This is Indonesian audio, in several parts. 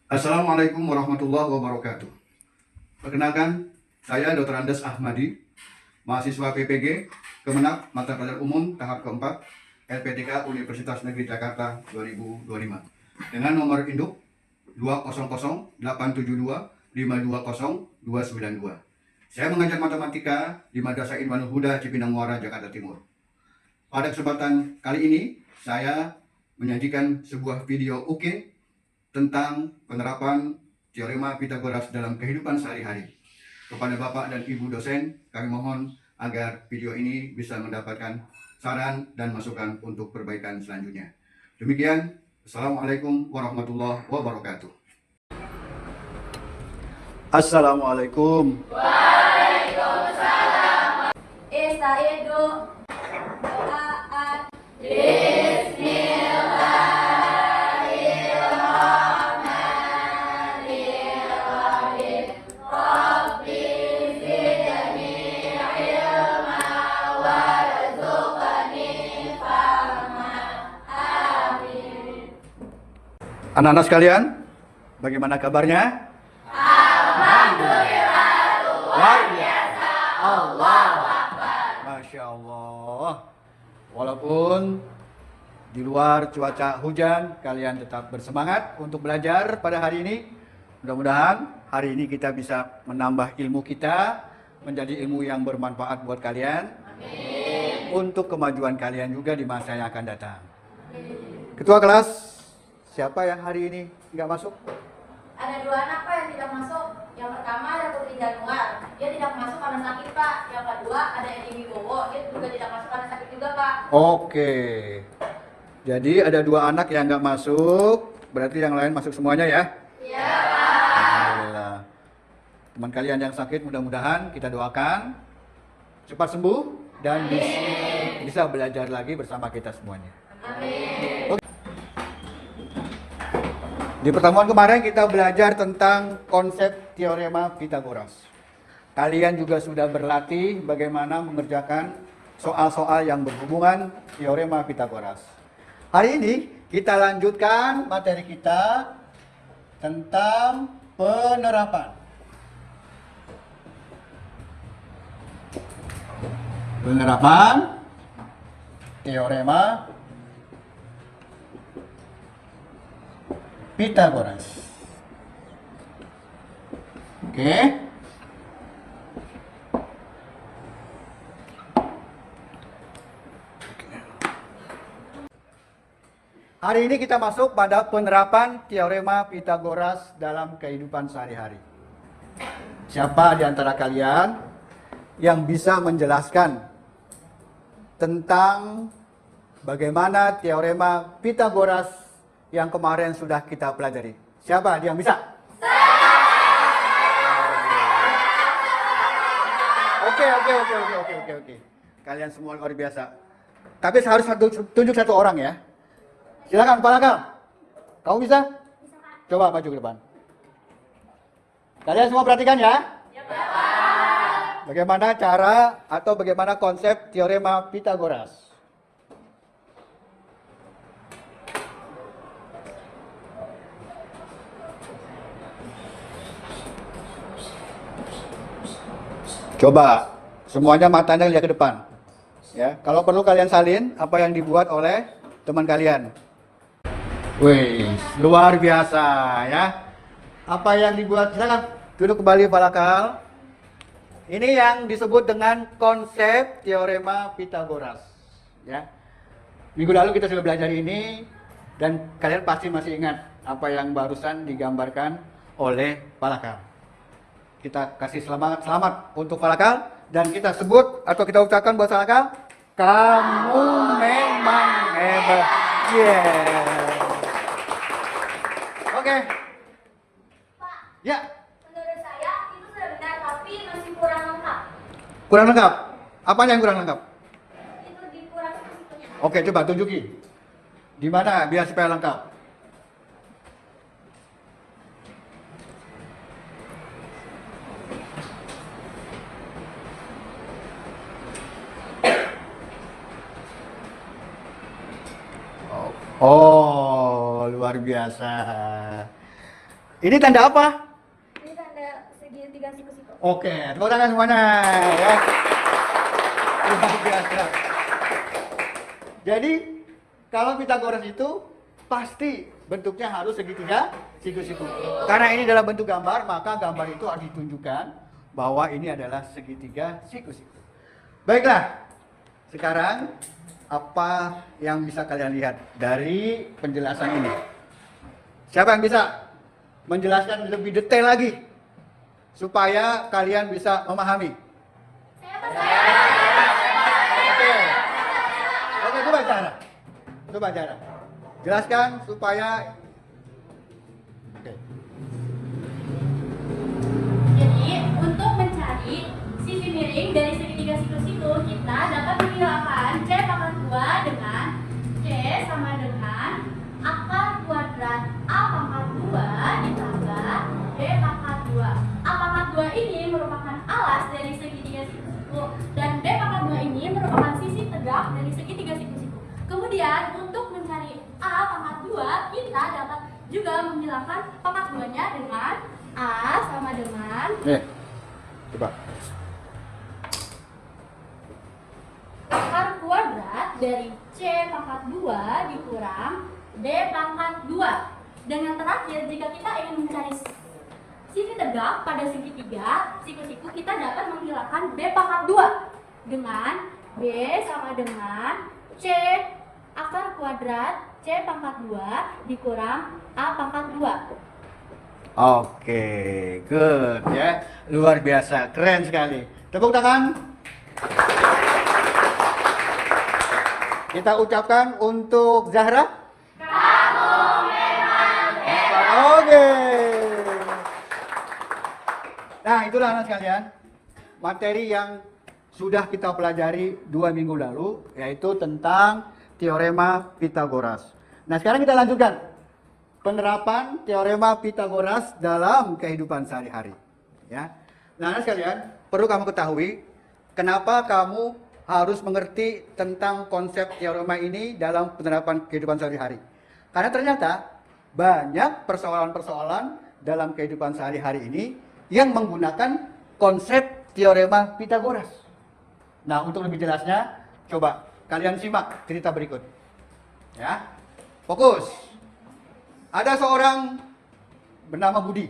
Assalamualaikum warahmatullahi wabarakatuh. Perkenalkan, saya Dr. Andes Ahmadi, mahasiswa PPG, Kemenak, Mata Pelajaran Umum, tahap keempat, LPTK Universitas Negeri Jakarta 2025. Dengan nomor induk 2008725202992. Saya mengajar matematika di Madrasah Inwanul Huda, Cipinang Muara, Jakarta Timur. Pada kesempatan kali ini, saya menyajikan sebuah video UK tentang penerapan teorema Pitagoras dalam kehidupan sehari-hari. Kepada Bapak dan Ibu dosen, kami mohon agar video ini bisa mendapatkan saran dan masukan untuk perbaikan selanjutnya. Demikian, Assalamualaikum warahmatullahi wabarakatuh. Assalamualaikum. Estaido doaan. Anak-anak sekalian, bagaimana kabarnya? Luar biasa. Allahu Akbar. Masya Allah. Walaupun di luar cuaca hujan, kalian tetap bersemangat untuk belajar pada hari ini. Mudah-mudahan hari ini kita bisa menambah ilmu kita menjadi ilmu yang bermanfaat buat kalian. Amin. Untuk kemajuan kalian juga di masa yang akan datang. Amin. Ketua kelas, siapa yang hari ini nggak masuk? Ada dua anak Pak yang tidak masuk. Yang pertama ada Putri Januar, dia tidak masuk karena sakit Pak. Yang kedua ada Edi Wibowo, dia juga tidak masuk karena sakit juga Pak. Oke. Jadi ada dua anak yang nggak masuk, berarti yang lain masuk semuanya ya? Iya Pak. Alhamdulillah. Teman kalian yang sakit mudah-mudahan kita doakan cepat sembuh dan bisa belajar lagi bersama kita semuanya. Amin. Di pertemuan kemarin kita belajar tentang konsep teorema Pitagoras. Kalian juga sudah berlatih bagaimana mengerjakan soal-soal yang berhubungan teorema Pitagoras. Hari ini kita lanjutkan materi kita tentang penerapan. Penerapan teorema Pitagoras. Oke. Hari ini kita masuk pada penerapan teorema Pitagoras dalam kehidupan sehari-hari. Siapa di antara kalian yang bisa menjelaskan tentang bagaimana teorema Pitagoras yang kemarin sudah kita pelajari? Siapa yang bisa? Oke. Kalian semua luar biasa. Tapi harus tunjuk satu orang ya. Silakan Pak Lakal. Kamu bisa? Coba maju ke depan. Kalian semua perhatikan ya. Bagaimana cara atau bagaimana konsep teorema Pitagoras? Coba semuanya matanya lihat ke depan. Ya, kalau perlu kalian salin apa yang dibuat oleh teman kalian. Wih, luar biasa ya. Apa yang dibuat? Silakan duduk kembali Pak Lakal. Ini yang disebut dengan konsep teorema Pitagoras. Ya. Minggu lalu kita sudah belajar ini dan kalian pasti masih ingat apa yang barusan digambarkan oleh Pak Lakal. Kita kasih selamat untuk Pak Lakal dan kita sebut atau kita ucapkan buat Pak Lakal, kamu memang hebat. Yeah. Oke. Pak, Ya. menurut saya itu sudah benar tapi masih kurang lengkap. Kurang lengkap. Apanya yang kurang lengkap? Itu dikurang situnya. Oke, coba tunjuki. Di mana biar supaya lengkap? Oh, luar biasa. Ini tanda apa? Ini tanda segitiga siku-siku. Oke, tepuk tangan semuanya ya. Luar biasa. Jadi kalau Pitagoras itu pasti bentuknya harus segitiga siku-siku. Karena ini dalam bentuk gambar, maka gambar itu harus ditunjukkan bahwa ini adalah segitiga siku-siku. Baiklah, sekarang apa yang bisa kalian lihat dari penjelasan ini? Siapa yang bisa menjelaskan lebih detail lagi supaya kalian bisa memahami? Oke, oke, coba cara. Coba cara. Jelaskan supaya. Oke. Jadi, untuk mencari sisi miring dari segitiga siku-siku, kita dapat menghilangkan C pangkat 2 dengan C sama dengan akar kuadrat A pangkat 2 ditambah B pangkat 2. A pangkat 2 ini merupakan alas dari segitiga siku-siku dan B pangkat 2 ini merupakan sisi tegak dari segitiga siku-siku. Kemudian, untuk mencari A pangkat 2, kita dapat juga menghilangkan pangkat 2-nya dengan A sama dengan Nih. Coba. akar kuadrat dari C pangkat 2 dikurang D pangkat 2. Dan yang terakhir, jika kita ingin mencari sisi tegak pada segitiga siku-siku, kita dapat menghilangkan B pangkat 2 dengan B sama dengan C akar kuadrat C pangkat 2 dikurang A pangkat 2. Oke, good ya. Luar biasa, keren sekali. Tepuk tangan. Kita ucapkan untuk Zahra. Kamu memang hebat. Oke. Nah, itulah anak sekalian, materi yang sudah kita pelajari 2 minggu lalu, yaitu tentang teorema Pitagoras. Nah, sekarang kita lanjutkan penerapan teorema Pitagoras dalam kehidupan sehari-hari. Ya. Nah, anak sekalian, perlu kamu ketahui kenapa kamu harus mengerti tentang konsep teorema ini dalam penerapan kehidupan sehari-hari. Karena ternyata banyak persoalan-persoalan dalam kehidupan sehari-hari ini yang menggunakan konsep teorema Pitagoras. Nah, untuk lebih jelasnya, coba kalian simak cerita berikut. Ya. Fokus. Ada seorang bernama Budi.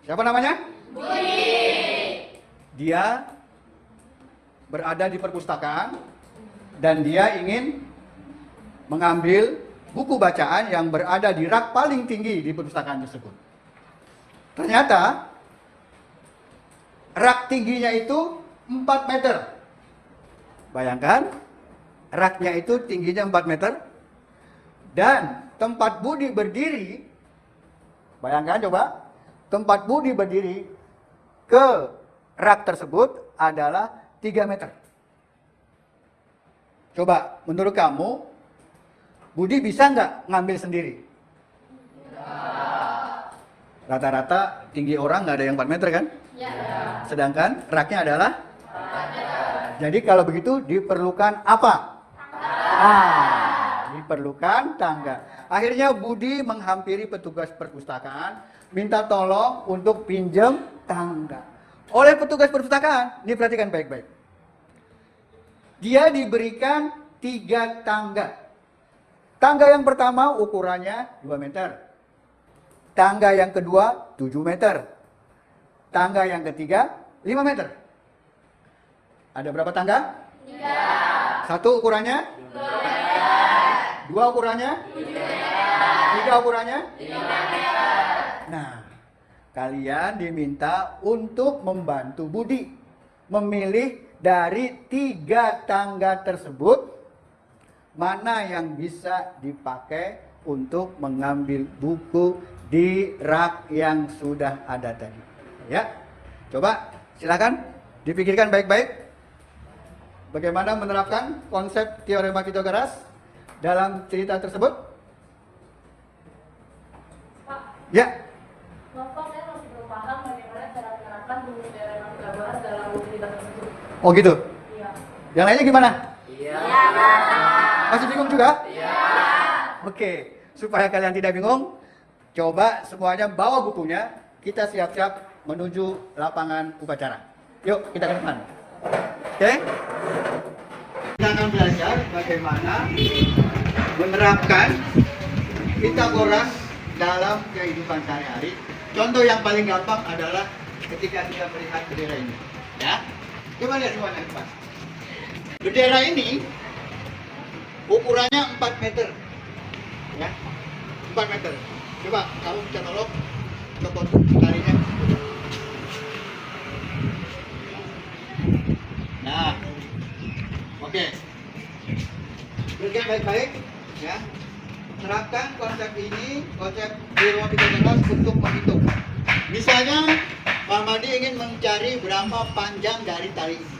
Siapa namanya? Budi. Dia berada di perpustakaan dan dia ingin mengambil buku bacaan yang berada di rak paling tinggi di perpustakaan tersebut. Ternyata rak tingginya itu 4 meter. Bayangkan, raknya itu tingginya 4 meter dan tempat Budi berdiri, bayangkan coba, tempat Budi berdiri ke rak tersebut adalah 3 meter. Coba, menurut kamu, Budi bisa nggak ngambil sendiri? Rata-rata tinggi orang nggak ada yang 4 meter kan? Ya. Sedangkan raknya adalah? 4 meter. Jadi kalau begitu diperlukan apa? Diperlukan tangga. Akhirnya Budi menghampiri petugas perpustakaan, minta tolong untuk pinjam tangga. Oleh petugas perpustakaan, ini perhatikan baik-baik. Dia diberikan 3 tangga. Tangga yang pertama ukurannya 2 meter. Tangga yang kedua 7 meter. Tangga yang ketiga 5 meter. Ada berapa tangga? 3. 1 ukurannya? 2 meter. 2 ukurannya? 7 meter. 3 ukurannya? 5 meter. Nah, kalian diminta untuk membantu Budi memilih dari 3 tangga tersebut mana yang bisa dipakai untuk mengambil buku di rak yang sudah ada tadi. Ya, coba silakan dipikirkan baik-baik bagaimana menerapkan konsep teorema Pitagoras dalam cerita tersebut. Pak, Ya. Bapak, saya masih belum paham bagaimana cara menerapkan rumus teorema Pitagoras dalam cerita tersebut. Oh gitu. Iya. Yang lainnya gimana? Iya. Masih bingung juga? Iya. Oke, supaya kalian tidak bingung, Coba semuanya bawa bukunya, kita siap-siap menuju lapangan upacara. Yuk, kita ke depan. Oke? Kita akan belajar bagaimana menerapkan Pitagoras dalam kehidupan sehari-hari. Contoh yang paling gampang adalah ketika kita melihat bendera ini. Ya, coba lihat semuanya depan. Bendera ini ukurannya 4 meter. Ya, 4 meter. Coba kamu bisa tolong copot talinya. Nah, oke. Kerja baik-baik, ya. Terapkan konsep ini, konsep di rumah Pitagoras untuk menghitung. Misalnya, Pak Madi ingin mencari berapa panjang dari tali ini.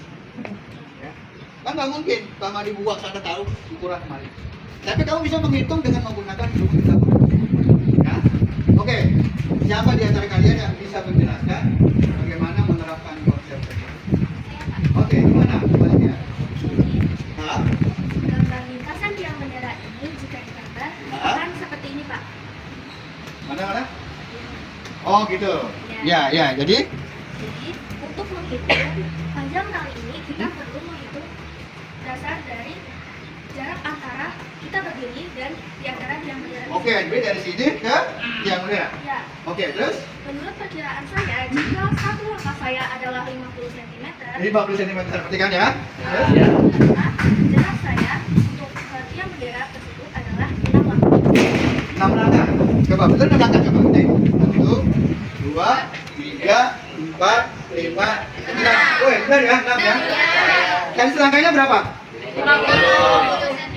Ya. Kan nggak mungkin Pak Madi buang sana tahu ukuran kemarin. Tapi kamu bisa menghitung dengan menggunakan rumus Pitagoras. Ya. Oke, siapa di antara kalian yang bisa menjelaskan bagaimana menerapkan konsep tersebut? Oke, gimana? Baliknya. Hah? Gambar lintasan tiang bendera ini jika digambar akan seperti ini, Pak. Mana? Oh gitu. Ya, jadi Jadi, untuk menghitung panjang tali ini, kita perlu menghitung dasar dari jarak antara kita berdiri dan di antara tiang bendera. oke, jadi dari sini ke tiang bendera. Ya, Oke, terus menurut perkiraan saya, jika satu langkah saya adalah 50 cm, 50 cm, perhatikan ya. Terus? maka jarak saya untuk tiang bendera tersebut adalah 6 langkah. 6 langkah. Coba, betul 6 langkah coba. Kita hitung. 1, 2, 3, 4, 5, 6. Woi, benar ya? 6 ya? Dan selangkahnya berapa?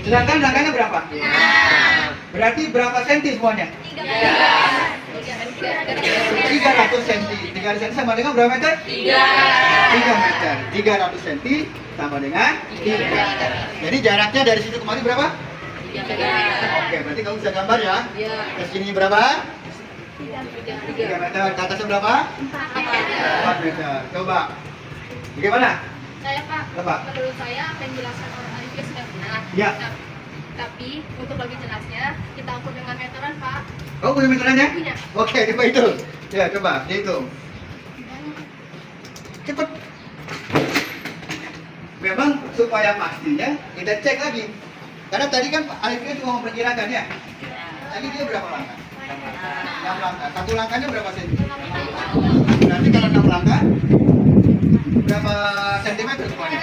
Sedangkan langkahnya berapa? Berarti berapa senti semuanya? 300 senti. 300 senti sama dengan berapa meter? 3 meter. 300 senti sama dengan 3 meter. Jadi jaraknya dari situ kemari berapa? 3 berarti kamu bisa gambar ya? Ke sini berapa? 3 meter. Ke atasnya berapa? 4 meter. Coba. Bagaimana? Saya Pak, Apa? menurut saya apa yang dijelaskan oleh Alifia sudah benar. Ya. Tapi untuk lebih jelasnya, kita ukur dengan meteran Pak. Kamu punya meterannya? Punya. Oke, coba hitung. Ya, coba dihitung. Cepet. Memang supaya pastinya kita cek lagi. Karena tadi kan Alifia cuma memperkirakan ya. Tadi dia berapa langkah? 6 langkah. Satu langkahnya berapa senti? Berarti kalau 6 langkah berapa sentimeter semuanya?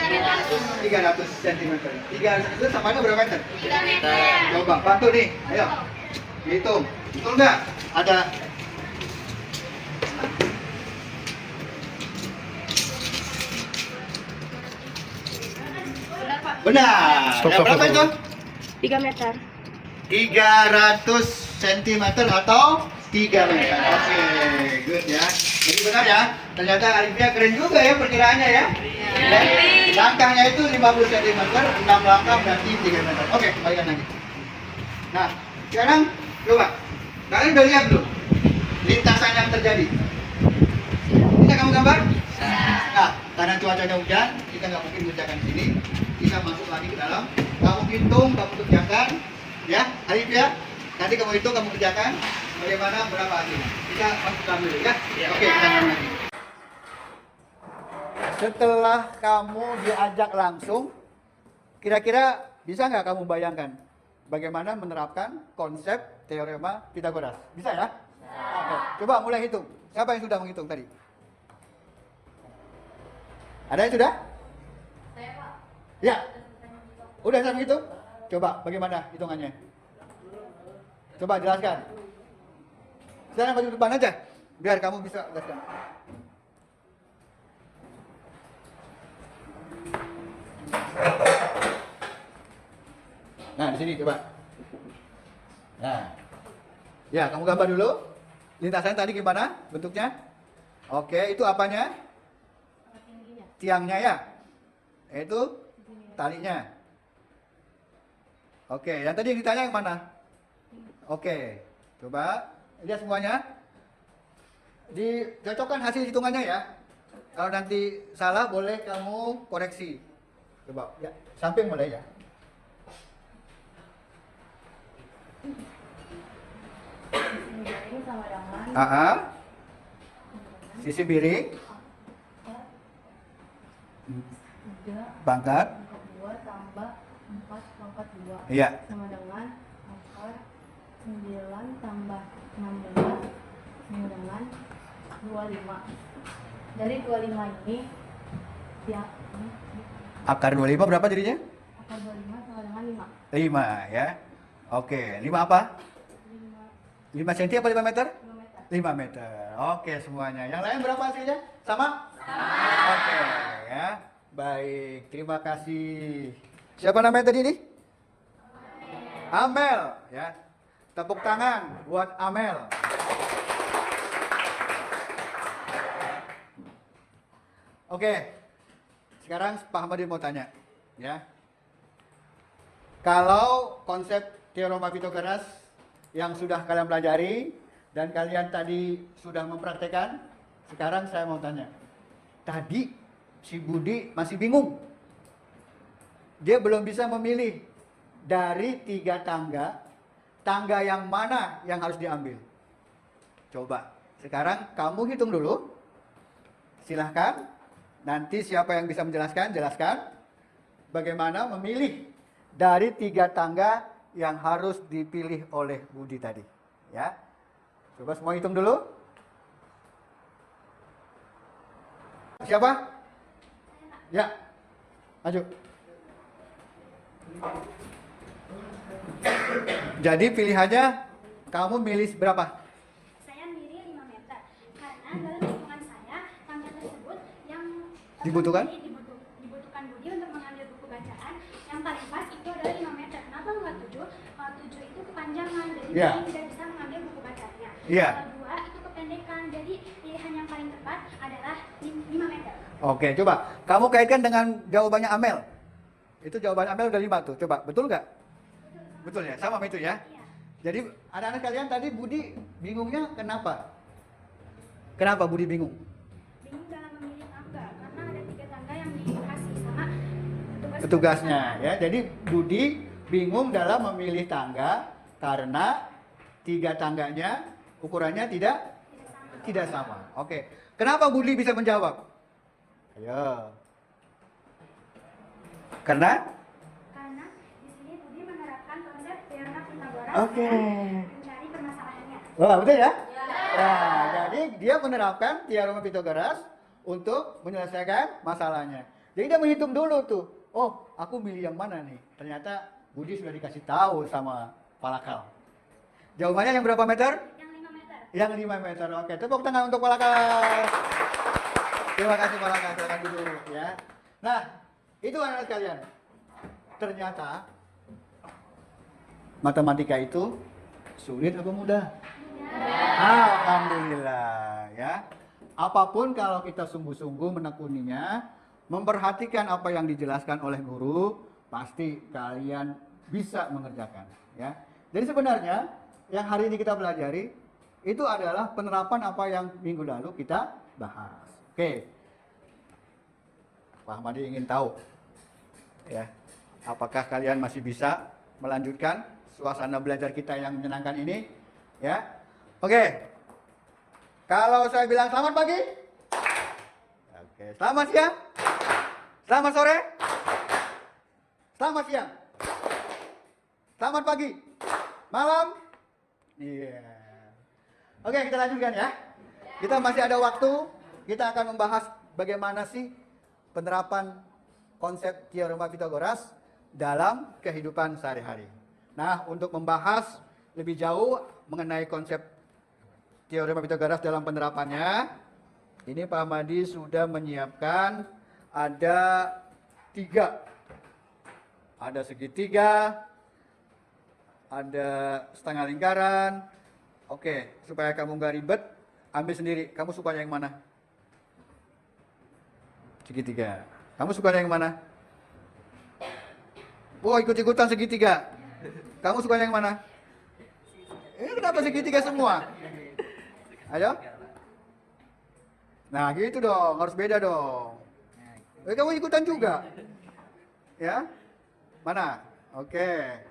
300 sentimeter. 300 itu sama berapa meter? 3 meter. Coba bantu nih, ayo hitung. Betul nggak? Ada Benar Pak. benar. Ya, berapa itu? 3 meter. 300 cm atau 3 meter. Oke, good ya. Jadi benar ya. Ternyata Alifia keren juga ya perkiraannya ya. Ya. Langkahnya itu 50 cm, 6 langkah berarti 3 meter. Oke, kembalikan lagi. Nah, sekarang coba. Kalian udah lihat belum lintasan yang terjadi? Bisa kamu gambar? Nah, karena cuacanya hujan, kita nggak mungkin mengerjakan sini. Kita masuk lagi ke dalam. Kamu hitung, kamu kerjakan. Ya, Alifia, nanti kamu hitung, kamu kerjakan. Bagaimana, berapa hasilnya? Kita masukkan dulu ya. Oke, kita mulai lagi. Setelah kamu diajak langsung, kira-kira bisa nggak kamu bayangkan bagaimana menerapkan konsep teorema Pitagoras? Bisa ya? Oke, coba mulai hitung. Siapa yang sudah menghitung tadi? Ada yang sudah? Saya Pak. Ya. Udah saya menghitung? Coba bagaimana hitungannya? Coba jelaskan. Sekarang maju depan aja, biar kamu bisa jelaskan. Nah, di sini coba. Nah, ya kamu gambar dulu. Lintasan tadi gimana bentuknya? Oke, itu apanya? Tiangnya ya. Itu talinya. Oke, yang tadi yang ditanya yang mana? Oke, coba lihat semuanya. Dicocokkan hasil hitungannya ya. Kalau nanti salah boleh kamu koreksi. Coba, ya, samping mulai ya. sama dengan AA. Sisi miring. 3 Pangkat. pangkat 2 tambah 4 pangkat 2 Iya. sama dengan akar 9 tambah 16 sama dengan 25. Dari 25 ini ya ini Akar 25 berapa jadinya? akar 25 sama dengan 5. 5 ya. Oke, 5 apa? 5 5 cm apa 5 meter? 5 meter. 5 meter. Oke semuanya. Yang lain berapa hasilnya? Sama? Oke ya. Baik, terima kasih. Siapa namanya tadi nih? Amel ya. Tepuk tangan buat Amel. Oke. Sekarang Pak Hamadi mau tanya ya. Kalau konsep teorema Pythagoras yang sudah kalian pelajari dan kalian tadi sudah mempraktekkan, sekarang saya mau tanya. Tadi si Budi masih bingung. Dia belum bisa memilih dari 3 tangga, tangga yang mana yang harus diambil. Coba, sekarang kamu hitung dulu. Silahkan. Nanti siapa yang bisa menjelaskan, jelaskan. Bagaimana memilih dari 3 tangga yang harus dipilih oleh Budi tadi. Ya, coba semua hitung dulu. Siapa? Ya, maju. Jadi pilihannya kamu milih berapa? Saya milih 5 meter karena dalam hitungan saya tangga tersebut yang Dibutuhkan? dibutuhkan Budi untuk mengambil buku bacaan yang paling pas itu adalah 5 meter. Kenapa enggak 7? Kalau 7 itu kepanjangan jadi Iya. Budi tidak bisa mengambil buku bacaannya. Iya. Kalau 2 itu kependekan jadi pilihan yang paling tepat adalah 5 meter. Oke, coba kamu kaitkan dengan jawabannya Amel. Itu jawaban Amel udah 5 tuh. Coba, betul nggak? Betul ya, sama itu ya. Iya. Jadi anak-anak kalian tadi Budi bingungnya kenapa? Kenapa Budi bingung? Bingung dalam memilih tangga karena ada 3 tangga yang dikasih sama Petugasnya ya. Jadi Budi bingung dalam memilih tangga karena 3 tangganya ukurannya tidak sama. Oke. Kenapa Budi bisa menjawab? Ayo. Karena di sini Budi menerapkan konsep teorema Pythagoras Oke. dan mencari permasalahannya. Wah, betul ya? Nah, jadi dia menerapkan teorema Pythagoras untuk menyelesaikan masalahnya. Jadi dia menghitung dulu tuh. Oh, aku milih yang mana nih? Ternyata Budi sudah dikasih tahu sama Palakal. Jawabannya yang berapa meter? Yang 5 meter. Yang 5 meter. Oke, tepuk tangan untuk Palakal. Terima kasih Palakal, silakan duduk ya. Nah, itu anak kalian. Ternyata matematika itu sulit apa mudah? Alhamdulillah ya. Apapun kalau kita sungguh-sungguh menekuninya, memperhatikan apa yang dijelaskan oleh guru, pasti kalian bisa mengerjakan ya. Jadi sebenarnya yang hari ini kita pelajari itu adalah penerapan apa yang minggu lalu kita bahas. Oke. Pak Ahmadi ingin tahu ya, apakah kalian masih bisa melanjutkan suasana belajar kita yang menyenangkan ini ya. Oke. Kalau saya bilang selamat pagi. Oke, selamat siang. Selamat sore. Selamat siang. Selamat pagi. Malam. Iya. Oke, kita lanjutkan ya. Kita masih ada waktu. Kita akan membahas bagaimana sih penerapan konsep teorema Pythagoras dalam kehidupan sehari-hari. Nah, untuk membahas lebih jauh mengenai konsep teorema Pythagoras dalam penerapannya, ini Pak Ahmadi sudah menyiapkan ada 3. Ada segitiga, ada setengah lingkaran. Oke, supaya kamu nggak ribet, ambil sendiri. Kamu sukanya yang mana? Segitiga. Kamu sukanya yang mana? Oh, ikut-ikutan segitiga. Kamu sukanya yang mana? Kenapa segitiga semua? Ayo. Nah, gitu dong. Harus beda dong. Kamu ikutan juga. Ya? Mana? Oke.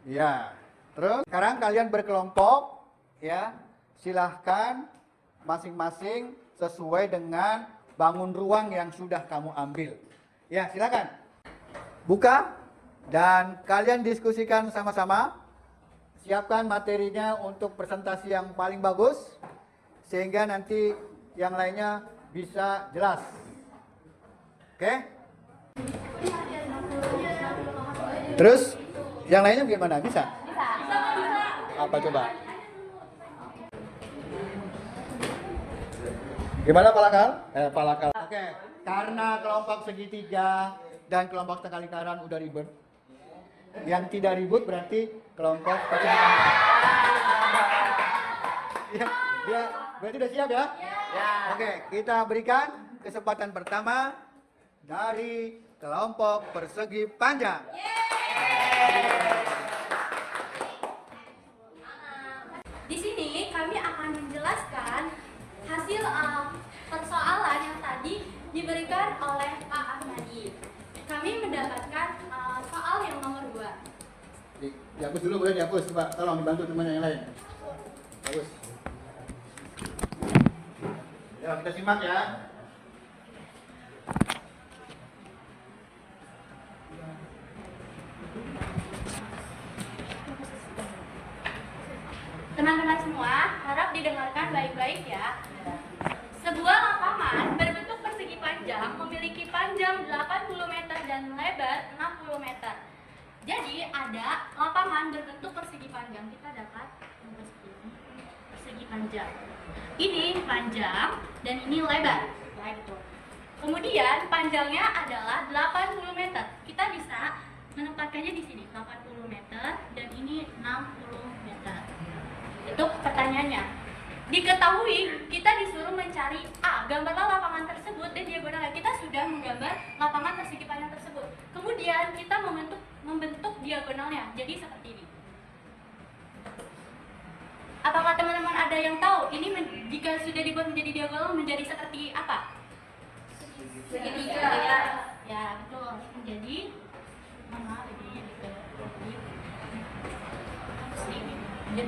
Iya. Terus sekarang kalian berkelompok ya, silahkan masing-masing sesuai dengan bangun ruang yang sudah kamu ambil. Ya, silakan. Buka dan kalian diskusikan sama-sama. Siapkan materinya untuk presentasi yang paling bagus sehingga nanti yang lainnya bisa jelas. Oke? Terus yang lainnya gimana? Bisa? Apa coba? Gimana Palakal? Palakal. Oke, karena kelompok segitiga dan kelompok tengah lingkaran udah ribet. Yang tidak ribut berarti kelompok persegi panja. Ya, berarti udah siap ya? Ya. Oke, kita berikan kesempatan pertama dari kelompok persegi panjang. Di sini kami akan menjelaskan hasil persoalan yang tadi diberikan oleh Pak Ahmadi. Kami mendapatkan soal yang nomor 2. Dihapus dulu, boleh dihapus, Pak. Tolong dibantu teman yang lain. Hapus. Ya, kita simak ya. Teman-teman semua, harap didengarkan baik-baik ya. Sebuah lapangan berbentuk persegi panjang memiliki panjang 80 meter dan lebar 60 meter. Jadi ada lapangan berbentuk persegi panjang. Kita dapat persegi panjang. Ini panjang dan ini lebar. Ya, gitu. Kemudian panjangnya adalah 80 meter. Kita bisa menempatkannya di sini 80 meter dan ini 60 meter. Itu pertanyaannya. Diketahui kita disuruh mencari A, gambarlah lapangan tersebut dan diagonalnya. Kita sudah menggambar lapangan persegi panjang tersebut. Kemudian kita membentuk diagonalnya. Jadi seperti ini. Apakah teman-teman ada yang tahu ini jika sudah dibuat menjadi diagonal menjadi seperti apa? Segitiga. Ya, betul.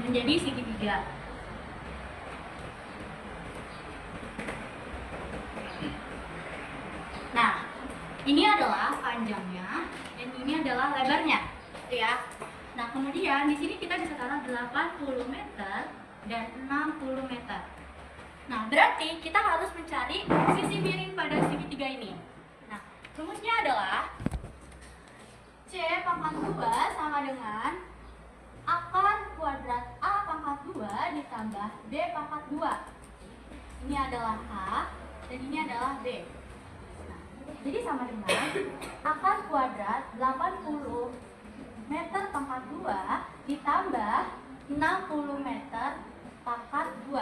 Menjadi segitiga. Nah, ini adalah panjangnya dan ini adalah lebarnya, gitu ya. Nah, kemudian di sini kita bisa taruh 80 meter dan 60 meter. Nah, berarti kita harus mencari sisi miring pada segitiga ini. Nah, rumusnya adalah C pangkat 2 sama dengan akar kuadrat A pangkat 2 ditambah B pangkat 2. Ini adalah A dan ini adalah B. Nah, jadi sama dengan akar kuadrat 80 meter pangkat 2 ditambah 60 meter pangkat 2.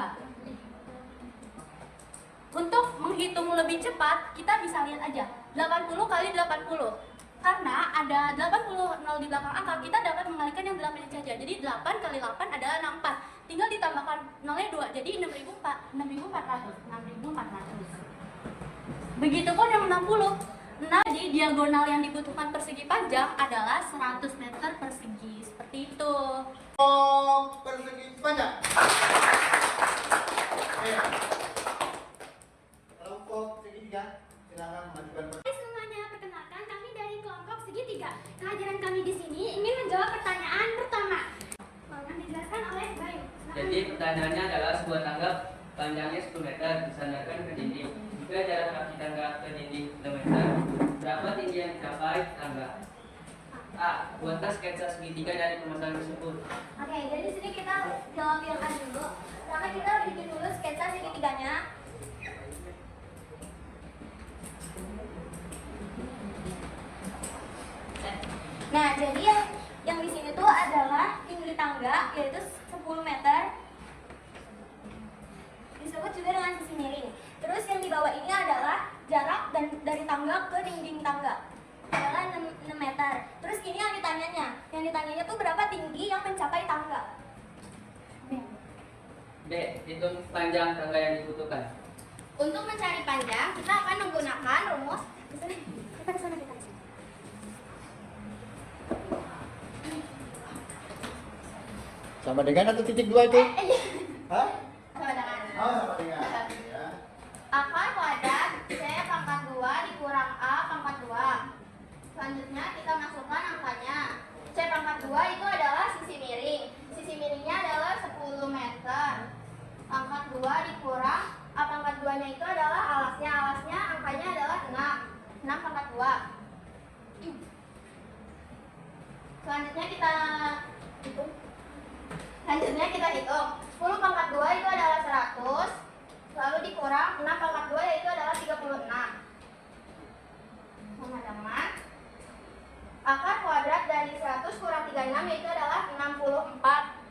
Untuk menghitung lebih cepat, kita bisa lihat aja 80 kali 80. Karena ada 80 nol di belakang angka, kita dapat mengalikan yang 8 saja. Jadi 8 kali 8 adalah 64. Tinggal ditambahkan nolnya 2, jadi 6.400. Begitupun yang 60. Nah, jadi diagonal yang dibutuhkan persegi panjang adalah 100 meter persegi. Seperti itu. Persegi panjang. Kelompok segitiga, silakan mengajukan pertanyaan. Hai semuanya, perkenalkan kami dari kelompok segitiga. Kehadiran kami di sini ingin menjawab pertanyaan pertama. Yang dijelaskan oleh Bayu. Jadi pertanyaannya adalah sebuah tangga panjangnya 10 meter disandarkan ke dinding. Jika jarak kaki tangga ke dinding 10 meter, berapa tinggi yang dicapai tangga? A. Buatlah sketsa segitiga dari permasalahan tersebut. Oke, jadi di sini kita jawab yang A dulu. Karena kita bikin dulu sketsa segitiganya. Nah, jadi yang di sini tuh adalah tinggi tangga yaitu 10 meter. Disebut juga dengan sisi miring. Terus yang di bawah ini adalah jarak dari tangga ke dinding tangga. Adalah 6 meter. Terus ini yang ditanyanya. Yang ditanyanya tuh berapa tinggi yang mencapai tangga? B. Hitung panjang tangga yang dibutuhkan. Untuk mencari panjang, kita akan menggunakan rumus. Kita ke sana, kita ke sana. Sama dengan atau titik 2 itu? Hah? Sama dengan Oh, sama dengan. Ya. akar kuadrat C pangkat 2 dikurang A pangkat 2. Selanjutnya kita masukkan angkanya. C pangkat 2 itu adalah sisi miring. Sisi miringnya adalah 10 meter. Pangkat 2 dikurang A pangkat 2-nya itu adalah alasnya. Alasnya angkanya adalah 6. 6 pangkat 2. Selanjutnya kita hitung. 10 pangkat 2 itu adalah 100. Lalu dikurang 6 pangkat 2 yaitu adalah 36. Sama dengan akar kuadrat dari 100 kurang 36 yaitu adalah 64.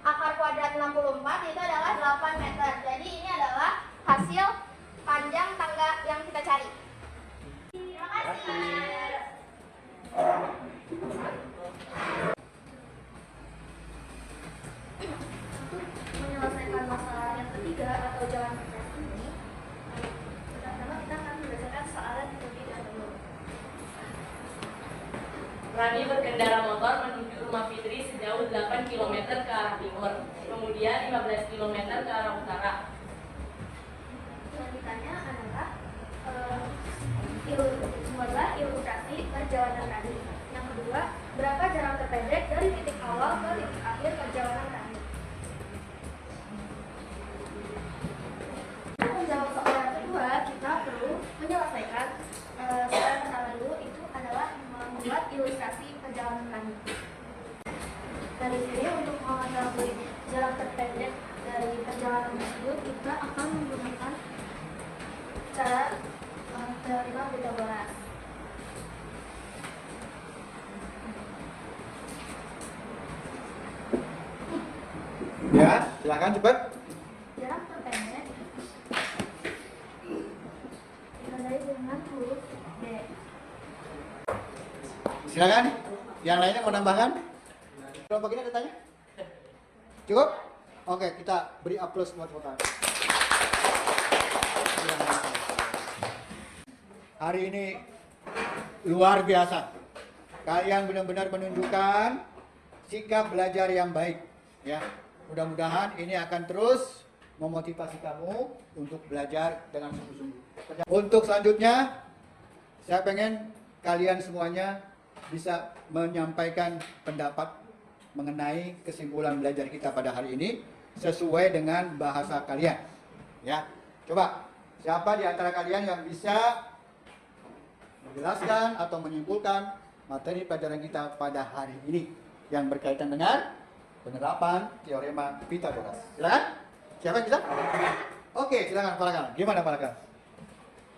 Akar kuadrat 64 itu adalah 8 meter. Jadi ini adalah hasil panjang tangga yang kita cari. Terima kasih. Menyelesaikan masalah yang ketiga atau jalan pintas ini, pertama kita akan menyelesaikan soalan terlebih dahulu. Rani berkendara motor menuju rumah Fitri sejauh 8 km ke arah timur, kemudian 15 km ke arah utara. Yang ditanya adalah ilustrasi perjalanan Rani. Yang kedua, berapa jarak terpendek dari titik awal ke titik akhir perjalanan Rani? Untuk menjawab soal yang kedua, kita perlu menyelesaikan soal yang pertama dulu, itu adalah membuat ilustrasi perjalanan Rani. Dari sini untuk mengetahui jarak terpendek dari perjalanan tersebut, kita akan menggunakan cara teorema Pythagoras. Ya, silakan cepat. Jarak terpendek ditandai dengan huruf D. Silakan. Yang lainnya mau nambahkan? Kelompok ini ada tanya? Cukup? Oke, kita beri aplaus buat Fotan. Hari ini luar biasa. Kalian benar-benar menunjukkan sikap belajar yang baik. Ya, mudah-mudahan ini akan terus memotivasi kamu untuk belajar dengan sungguh-sungguh. Untuk selanjutnya, saya pengen kalian semuanya bisa menyampaikan pendapat mengenai kesimpulan belajar kita pada hari ini sesuai dengan bahasa kalian. Ya, coba siapa di antara kalian yang bisa menjelaskan atau menyimpulkan materi pelajaran kita pada hari ini yang berkaitan dengan penerapan teorema Pythagoras. Silakan. Siapa yang bisa? Oke, silakan Farkan. Gimana Farkan?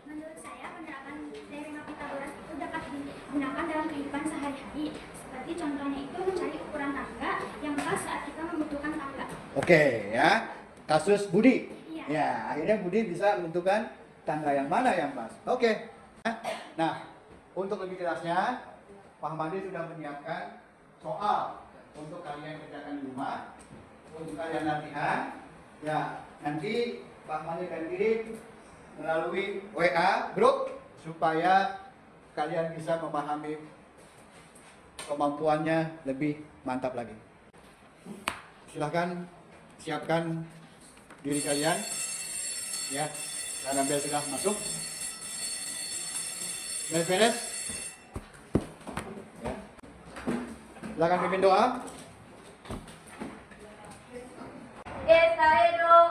Menurut saya, penerapan teorema Pythagoras itu dapat digunakan dalam kehidupan sehari-hari. Seperti contohnya itu mencari ukuran tangga yang pas saat kita membutuhkan tangga. Oke, ya. Kasus Budi. Iya. Ya, akhirnya Budi bisa menentukan tangga yang mana yang pas. Oke. Nah, untuk lebih jelasnya, Pak Mandi sudah menyiapkan soal untuk kalian kerjakan di rumah, untuk kalian latihan. Ya, nanti Pak Mandi akan kirim melalui WA grup supaya kalian bisa memahami kemampuannya lebih mantap lagi. Silahkan siapkan diri kalian, ya. Karena bel sudah masuk. Beres-beres. Ya. Silakan pimpin doa. Yes, saya doa.